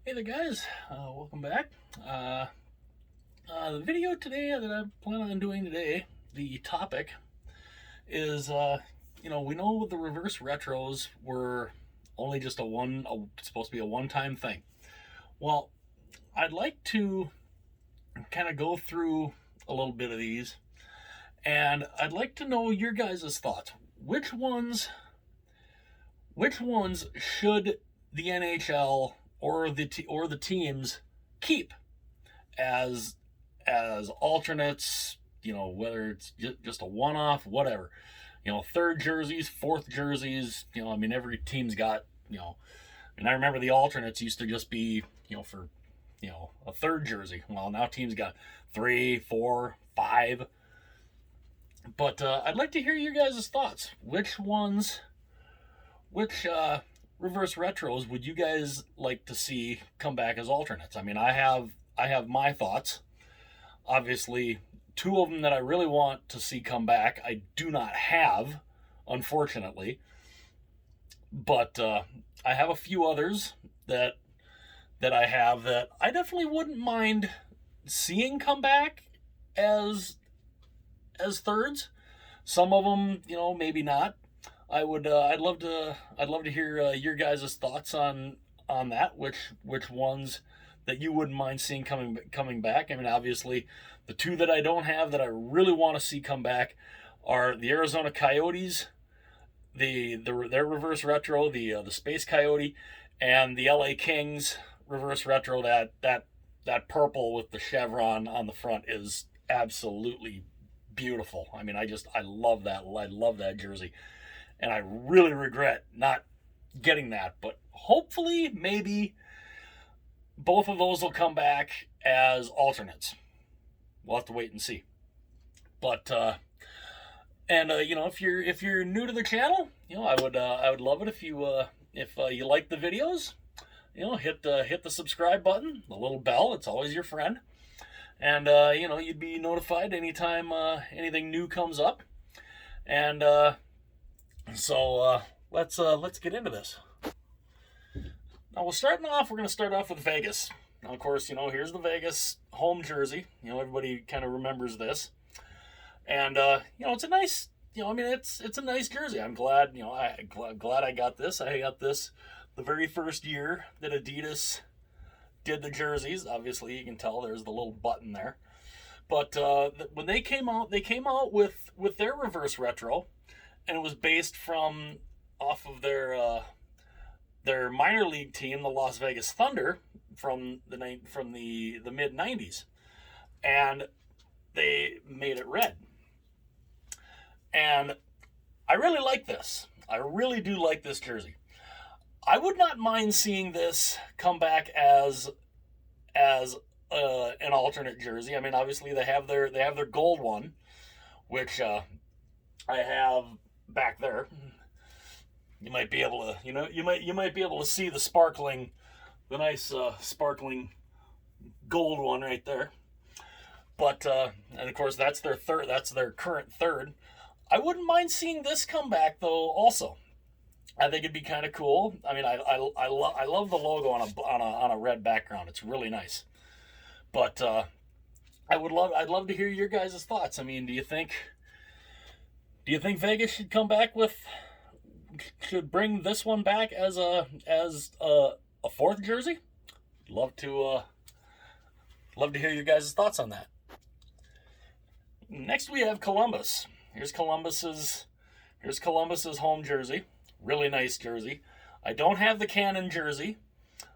Hey there, guys. Welcome back. The video today that I plan on doing today, the topic is, we know the reverse retros were only just supposed to be a one-time thing. Well, I'd like to kind of go through a little bit of these, and I'd like to know your guys' thoughts. Which ones should the NHL or the teams keep as alternates, whether it's just a one-off, whatever, third jerseys, fourth jerseys, every team's got, and I remember the alternates used to just be, for, a third jersey. Well, now teams got 3, 4, 5. But I'd like to hear your guys' thoughts. Which reverse retros would you guys like to see come back as alternates? I have my thoughts. Obviously, two of them that I really want to see come back, I do not have, unfortunately. But I have a few others that I have that I definitely wouldn't mind seeing come back as thirds. Some of them, maybe not. I'd love to hear your guys' thoughts on that. Which ones that you wouldn't mind seeing coming back. Obviously, the two that I don't have that I really want to see come back are the Arizona Coyotes, their reverse retro, the Space Coyote, and the LA Kings reverse retro. That purple with the chevron on the front is absolutely beautiful. I love that. I love that jersey. And I really regret not getting that. But hopefully, maybe both of those will come back as alternates. We'll have to wait and see. But if you're new to the channel, I would love it if you like the videos, hit the subscribe button, the little bell. It's always your friend. And you'd be notified anytime anything new comes up. And so let's get into this. Now we're going to start off with Vegas. Now, of course, here's the Vegas home jersey. Everybody kind of remembers this. And it's a nice, it's a nice jersey. I'm glad, glad I got this. I got this the very first year that Adidas did the jerseys. Obviously, you can tell there's the little button there. But when they came out with their reverse retro, and it was based off of their minor league team, the Las Vegas Thunder, from the mid '90s, and they made it red. And I really like this. I really do like this jersey. I would not mind seeing this come back as an alternate jersey. Obviously they have their gold one, which I have back there. You might be able to, you might be able to see the nice sparkling gold one right there. But and of course that's their third. That's their current third. I wouldn't mind seeing this come back though. Also, I think it'd be kind of cool. I love the logo on a red background. It's really nice. But I'd love to hear your guys' thoughts. Do you think Vegas should bring this one back as a fourth jersey? Love to hear your guys' thoughts on that. Next we have Columbus. Here's Columbus's home jersey. Really nice jersey. I don't have the Cannon jersey.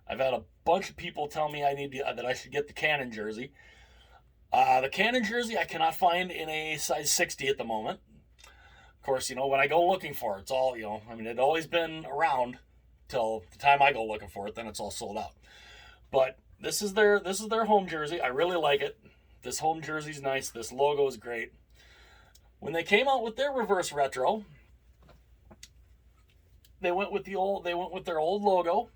I've had a bunch of people tell me that I should get the Cannon jersey. The Cannon jersey I cannot find in a size 60 at the moment. Of course, when I go looking for it, it's all, it'd always been around till the time I go looking for it, then it's all sold out. But this is their home jersey. I really like it. This home jersey's nice. This logo is great. When they came out with their reverse retro, they went with their old logo.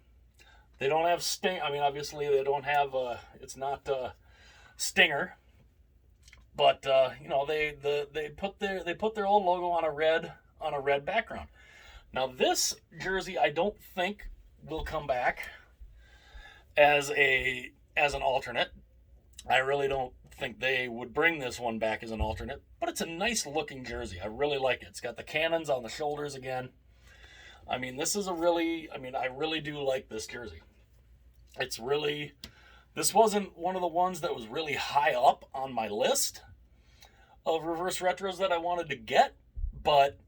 They don't have Sting. Obviously they don't have it's not Stinger. But they put their old logo on a red background. Now this jersey I don't think will come back as an alternate. I really don't think they would bring this one back as an alternate, but it's a nice looking jersey. I really like it. It's got the cannons on the shoulders again. I mean, I really do like this jersey. This wasn't one of the ones that was really high up on my list of reverse retros that I wanted to get, but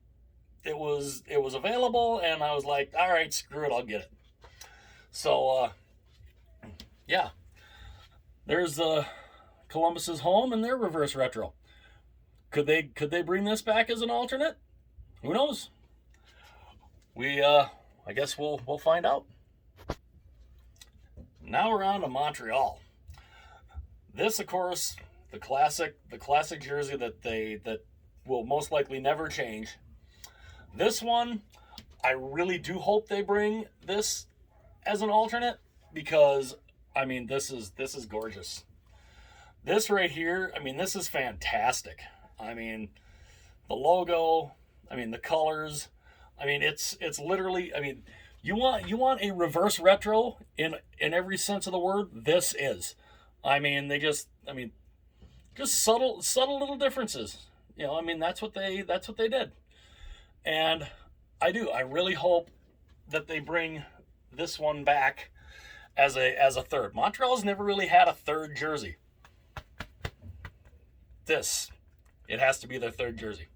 it was available, and I was like, all right, screw it, I'll get it. So, yeah, there's Columbus's Home and their reverse retro. Could they bring this back as an alternate? Who knows? I guess we'll find out. Now we're on to Montreal. This, of course, the classic jersey that will most likely never change. This one, I really do hope they bring this as an alternate, because I mean, this is gorgeous. This right here, I mean, this is fantastic. I mean, the logo, I mean, the colors, I mean, it's literally, I mean, you want a reverse retro in every sense of the word. This is. I mean, just subtle little differences. You know, I mean, that's what they did. And I really hope that they bring this one back as a third. Montreal's never really had a third jersey. It has to be their third jersey.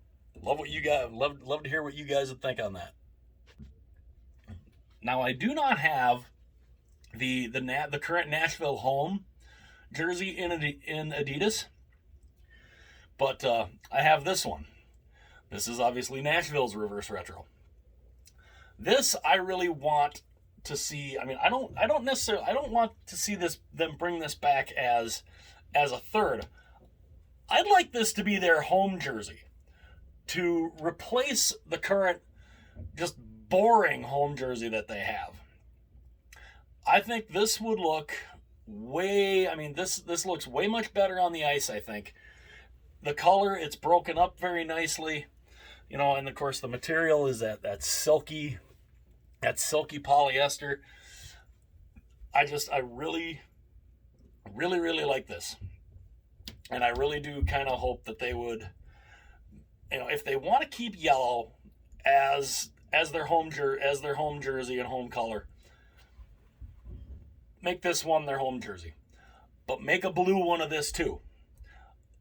Love to hear what you guys would think on that. Now, I do not have the current Nashville Home jersey in Adidas, but I have this one. This is obviously Nashville's reverse retro. This I really want to see. I mean, I don't want to see them bring this back as a third. I'd like this to be their home jersey, to replace the current just boring home jersey that they have. I think this would look this looks way much better on the ice, I think. The color, it's broken up very nicely, you know, and of course the material is that silky polyester. I really like this. And I really do kind of hope that they would, you know, if they want to keep yellow as their home jersey and home color, make this one their home jersey. But make a blue one of this too.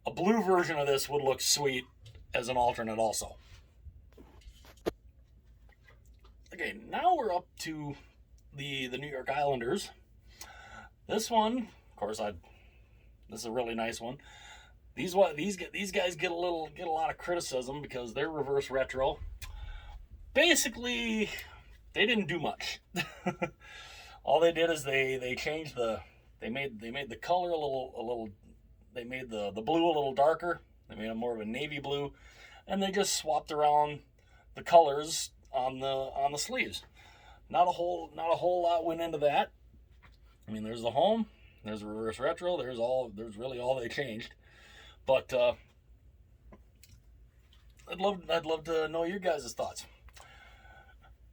A blue version of this would look sweet as an alternate also. Okay, now we're up to the New York Islanders. This one, of course, this is a really nice one. These guys get a lot of criticism because they're reverse retro. Basically, they didn't do much. All they did is they made the color a little. They made the blue a little darker. They made it more of a navy blue, and they just swapped around the colors on the sleeves. Not a whole lot went into that. I mean, there's the home, there's reverse retro, there's really all they changed. But I'd love to know your guys' thoughts.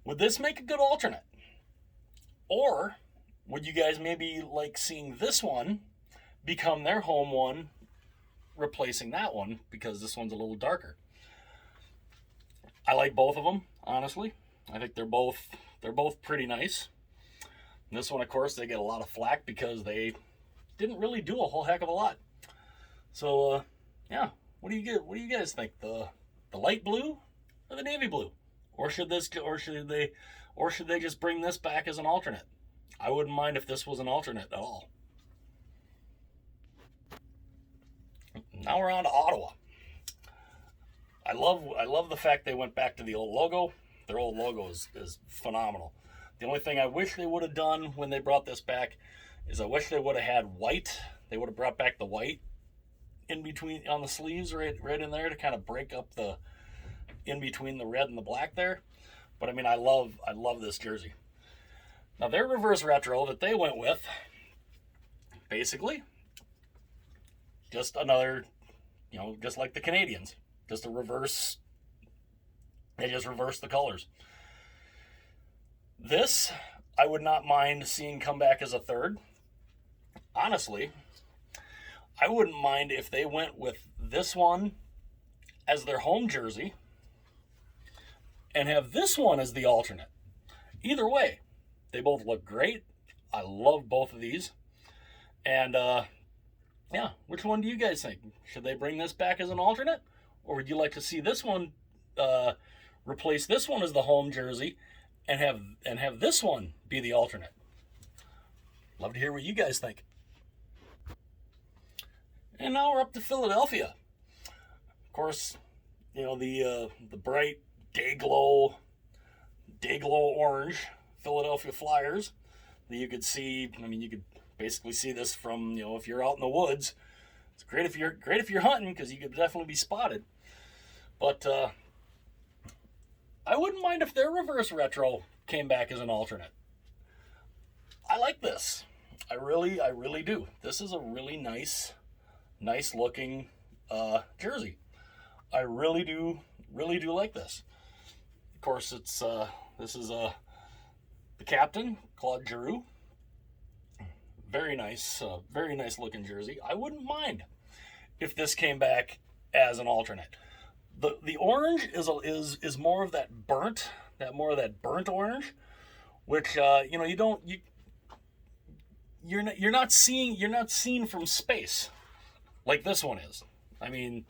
Would this make a good alternate? Or would you guys maybe like seeing this one become their home one, replacing that one, because this one's a little darker? I like both of them, honestly. I think they're both pretty nice. And this one, of course, they get a lot of flack because they didn't really do a whole heck of a lot. So, yeah, what do you guys think? The light blue or the navy blue? Or should they just bring this back as an alternate? I wouldn't mind if this was an alternate at all. Now we're on to Ottawa. I love the fact they went back to the old logo. Their old logo is phenomenal. The only thing I wish they would have done when they brought this back is I wish they would have had white. They would have brought back the white in between on the sleeves, right in there, to kind of break up the in between the red and the black there. But I mean, I love this jersey. Now their reverse retro that they went with, basically, just another, you know, just like the Canadians, just a reverse. They just reversed the colors. This, I would not mind seeing come back as a third. Honestly, I wouldn't mind if they went with this one as their home jersey and have this one as the alternate. Either way, they both look great. I love both of these. And yeah, which one do you guys think? Should they bring this back as an alternate? Or would you like to see this one replace this one as the home jersey and have this one be the alternate? Love to hear what you guys think. And now we're up to Philadelphia. Of course, you know, the bright day glow orange Philadelphia Flyers that you could see. I mean, you could basically see this from, you know, if you're out in the woods. It's great if you're hunting, because you could definitely be spotted. But I wouldn't mind if their reverse retro came back as an alternate. I like this. I really do. This is a really nice looking jersey. I really do like this. Of course, it's this is the captain, Claude Giroux. Very nice looking jersey. I wouldn't mind if this came back as an alternate. The orange is more of that burnt orange, which you know, you're not seeing from space like this one is. I mean,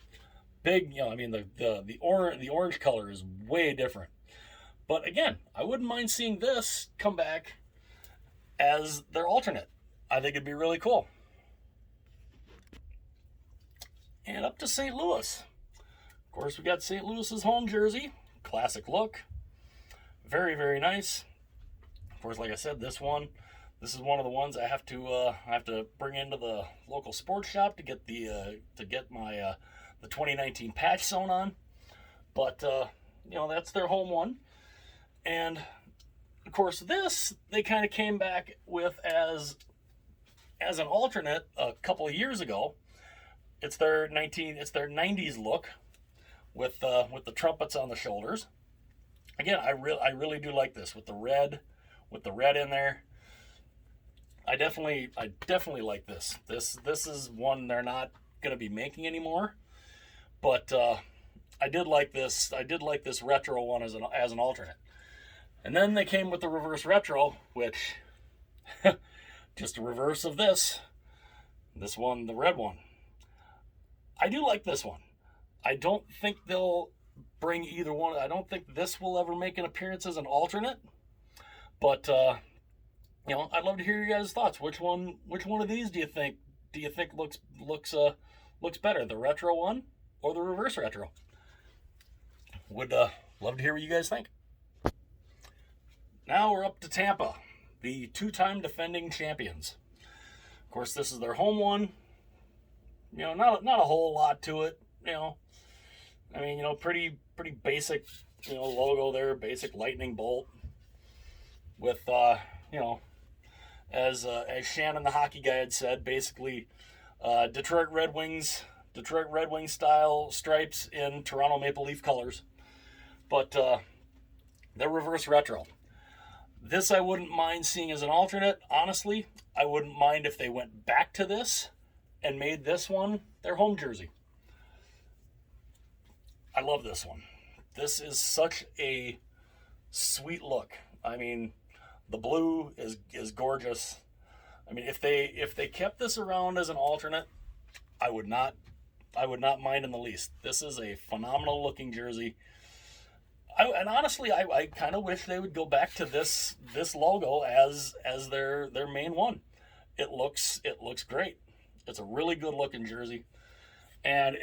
big, you know, I mean the orange color is way different. But again, I wouldn't mind seeing this come back as their alternate. I think it'd be really cool. And up to St. Louis. Of course, we got St. Louis's home jersey. Classic look. Very, very nice. Of course, like I said, this is one of the ones I have to bring into the local sports shop to get my the 2019 patch sewn on. But you know, that's their home one. And of course, this they kind of came back with as an alternate a couple of years ago. It's their 90s look with the trumpets on the shoulders. Again, I really do like this with the red in there. I definitely like this. This is one they're not going to be making anymore, but I did like this. I did like this retro one as an alternate. And then they came with the reverse retro, which just a reverse of this. This one, the red one. I do like this one. I don't think they'll bring either one. I don't think this will ever make an appearance as an alternate. But you know, I'd love to hear your guys' thoughts. Which one of these do you think looks better, the retro one or the reverse retro? Would love to hear what you guys think. Now we're up to Tampa, the two-time defending champions. Of course, this is their home one. You know, not a whole lot to it. You know, I mean, you know, pretty basic, you know, logo there, basic lightning bolt with you know, as Shannon the hockey guy had said, basically Detroit Red Wings style stripes in Toronto Maple Leaf colors. But they're reverse retro. This I wouldn't mind seeing as an alternate. Honestly, I wouldn't mind if they went back to this and made this one their home jersey. I love this one. This is such a sweet look. I mean, the blue is gorgeous. I mean, if they kept this around as an alternate, I would not mind in the least. This is a phenomenal looking jersey. And honestly, I kind of wish they would go back to this logo as their main one. It looks great. It's a really good looking jersey, and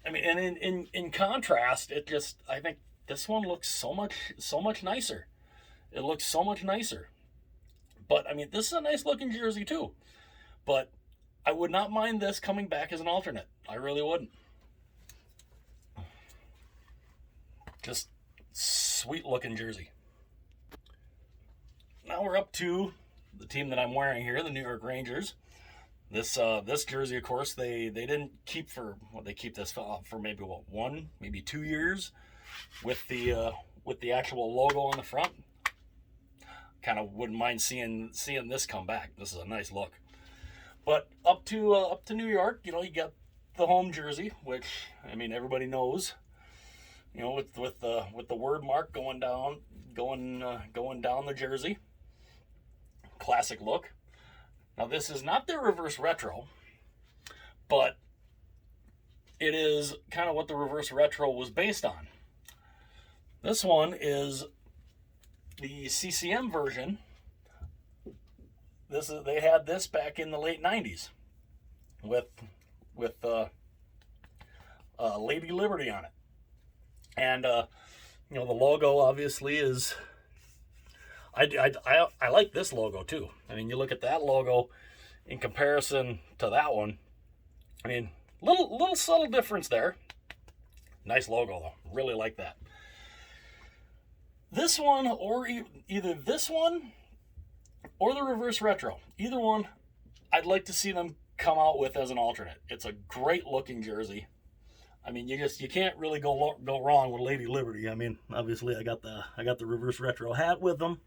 in contrast, I think this one looks so much nicer. It looks so much nicer. But I mean, this is a nice looking jersey too. But I would not mind this coming back as an alternate. I really wouldn't. Just sweet looking jersey. Now we're up to the team that I'm wearing here, the New York Rangers. This jersey, of course, they didn't keep they keep this for maybe 1, maybe 2 years with the actual logo on the front. kind of wouldn't mind seeing this come back. This is a nice look. But up to New York, you got the home jersey, which I mean everybody knows. With the word mark going down the jersey. Classic look. Now this is not their reverse retro, but it is kind of what the reverse retro was based on. This one is the CCM version. They had this back in the late 90s with Lady Liberty on it. And the logo obviously is I like this logo too. I mean, you look at that logo in comparison to that one. I mean, little subtle difference there. Nice logo though. Really like that. This one, or either this one or the reverse retro, either one, I'd like to see them come out with as an alternate. It's a great looking jersey. I mean, you can't really go wrong with Lady Liberty. I mean, obviously I got the reverse retro hat with them,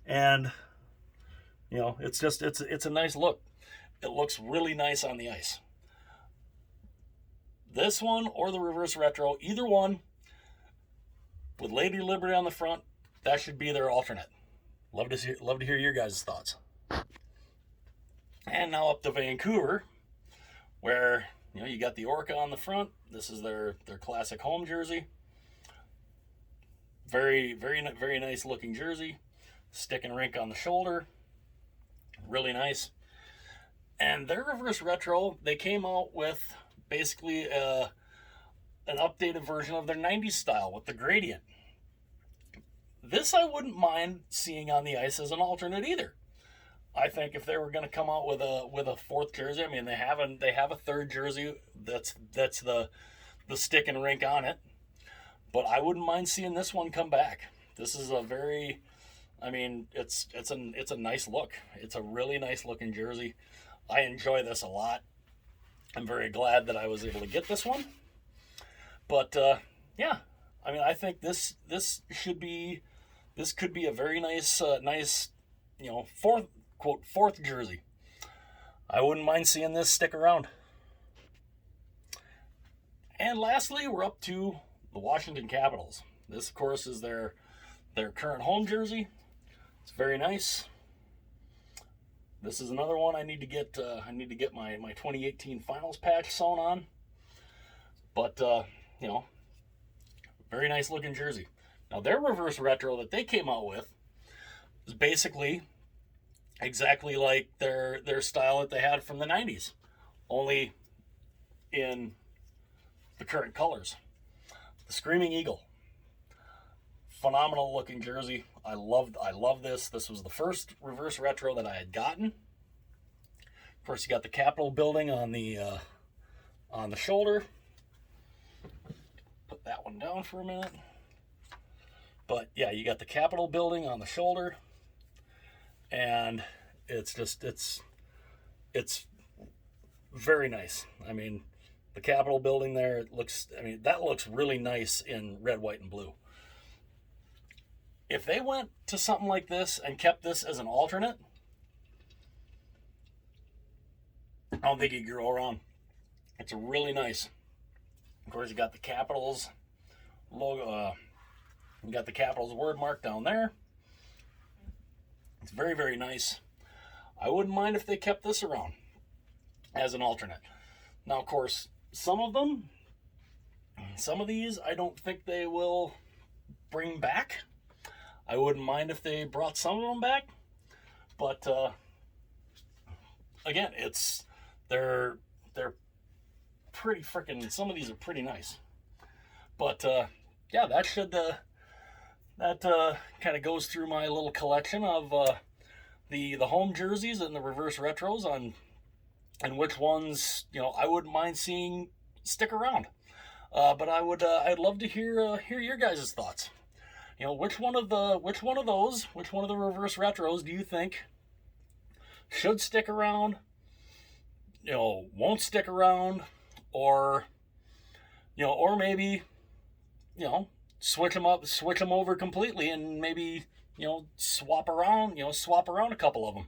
and it's a nice look. It looks really nice on the ice. This one or the reverse retro, either one, with Lady Liberty on the front, that should be their alternate. Love to hear your guys' thoughts. And now up to Vancouver, where you got the Orca on the front. This is their classic home jersey. Very, very, very nice looking jersey. Stick and rink on the shoulder. Really nice. And their reverse retro, they came out with basically an updated version of their 90s style with the gradient. This I wouldn't mind seeing on the ice as an alternate either. I think if they were going to come out with a fourth jersey, I mean they have a third jersey that's the stick and rink on it, but I wouldn't mind seeing this one come back. This is a very, I mean it's a nice look. It's a really nice looking jersey. I enjoy this a lot. I'm very glad that I was able to get this one. But yeah, I mean I think this could be a very nice fourth jersey. I wouldn't mind seeing this stick around. And lastly, we're up to the Washington Capitals. This, of course, is their current home jersey. It's very nice. This is another one I need to get. I need to get my 2018 finals patch sewn on. But very nice looking jersey. Now their reverse retro that they came out with is basically exactly like their style that they had from the 90s, only in the current colors. The Screaming Eagle. Phenomenal looking jersey. I love this. This was the first reverse retro that I had gotten. Of course, you got the Capitol building on the shoulder. Put that one down for a minute. But yeah, you got the Capitol building on the shoulder. And it's very nice. I mean, the Capitol building there, that looks really nice in red, white, and blue. If they went to something like this and kept this as an alternate, I don't think you could go wrong. It's really nice. Of course, you got the Capitals logo. You got the Capitals word mark down there. It's very, very nice. I wouldn't mind if they kept this around as an alternate. Now, of course, some of these, I don't think they will bring back. I wouldn't mind if they brought some of them back. But, again, they're pretty freaking, some of these are pretty nice. But, yeah, that kind of goes through my little collection of the home jerseys and the reverse retros and which ones I wouldn't mind seeing stick around. But I'd love to hear your guys' thoughts. Which one of the reverse retros do you think should stick around? Won't stick around, or maybe switch them over completely and maybe swap around a couple of them.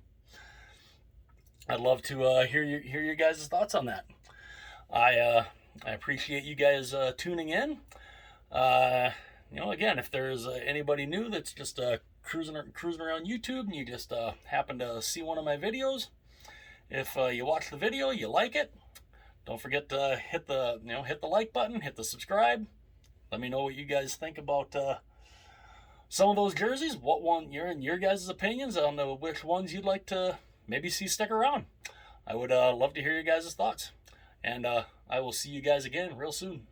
I'd love to hear your guys' thoughts on that. I appreciate you guys tuning in. Again, if there's anybody new that's just cruising around YouTube and you just happen to see one of my videos, if you watch the video, you like it, don't forget to hit the like button, hit the subscribe. Let me know what you guys think about some of those jerseys. What one your guys' opinions on which ones you'd like to maybe see stick around. I would love to hear your guys' thoughts. And I will see you guys again real soon.